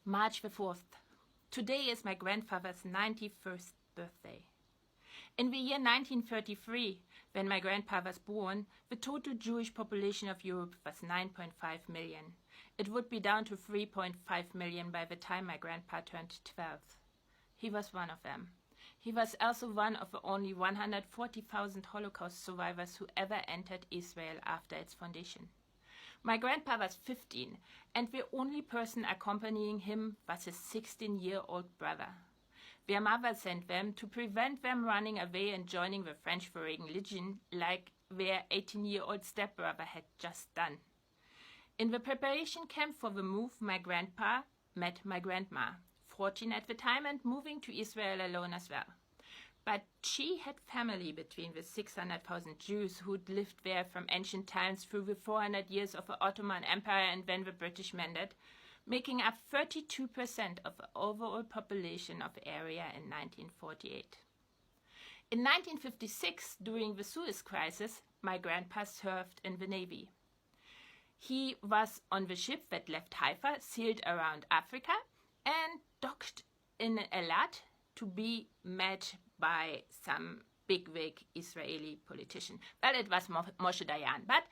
March the 4th. Today is my grandfather's 91st birthday. In the year 1933, when my grandpa was born, the total Jewish population of Europe was 9.5 million. It would be down to 3.5 million by the time my grandpa turned 12. He was one of them. He was also one of the only 140,000 Holocaust survivors who ever entered Israel after its foundation. My grandpa was 15, and the only person accompanying him was his 16-year-old brother. Their mother sent them to prevent them running away and joining the French for Religion like their 18-year-old stepbrother had just done. In the preparation camp for the move, my grandpa met my grandma, 14 at the time and moving to Israel alone as well. But she had family between the 600,000 Jews who'd lived there from ancient times through the 400 years of the Ottoman Empire and then the British Mandate, making up 32% of the overall population of the area in 1948. In 1956, during the Suez Crisis, my grandpa served in the Navy. He was on the ship that left Haifa, sailed around Africa, and docked in Eilat to be met by some bigwig Israeli politician. Well, it was Moshe Dayan, but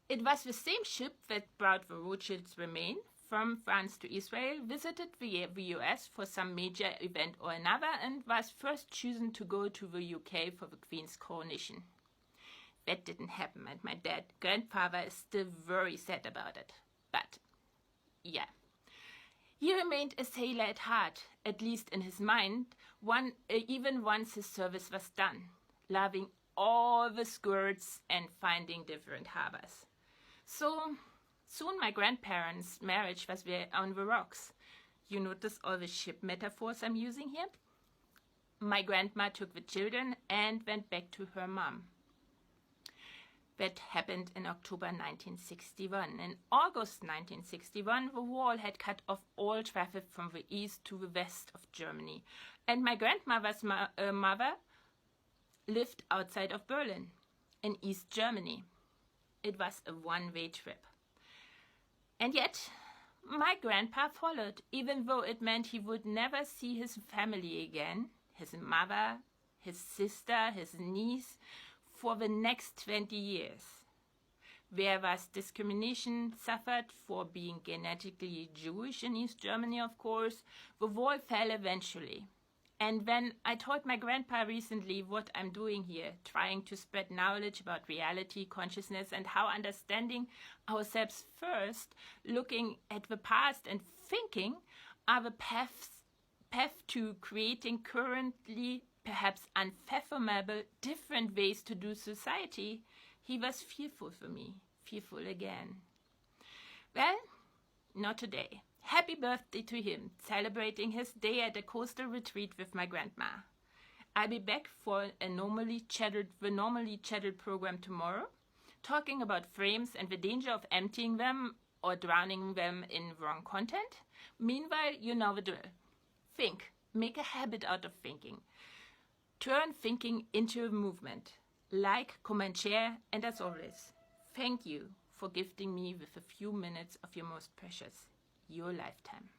it was the same ship that brought the Rothschilds' remain from France to Israel, visited the US for some major event or another, and was first chosen to go to the UK for the Queen's coronation. That didn't happen, and my grandfather is still very sad about it. But, yeah. He remained a sailor at heart, at least in his mind, even once his service was done, loving all the skirts and finding different harbors. So soon my grandparents' marriage was on the rocks. You notice all the ship metaphors I'm using here? My grandma took the children and went back to her mom. That happened in October 1961. In August 1961, the wall had cut off all traffic from the east to the west of Germany, and my grandmother's mother lived outside of Berlin, in East Germany. It was a one-way trip. And yet, my grandpa followed, even though it meant he would never see his family again, his mother, his sister, his niece, for the next 20 years. There was discrimination suffered for being genetically Jewish in East Germany, of course. The wall fell eventually. And when I told my grandpa recently what I'm doing here, trying to spread knowledge about reality, consciousness, and how understanding ourselves first, looking at the past and thinking are the path to creating currently perhaps unfathomable different ways to do society, he was fearful for me, fearful again. Well, not today. Happy birthday to him, celebrating his day at a coastal retreat with my grandma. I'll be back for the normally scheduled program tomorrow, talking about frames and the danger of emptying them or drowning them in wrong content. Meanwhile, you know the drill. Think. Make a habit out of thinking. Turn thinking into a movement. Like, comment, share, and as always, thank you for gifting me with a few minutes of your most precious, your lifetime.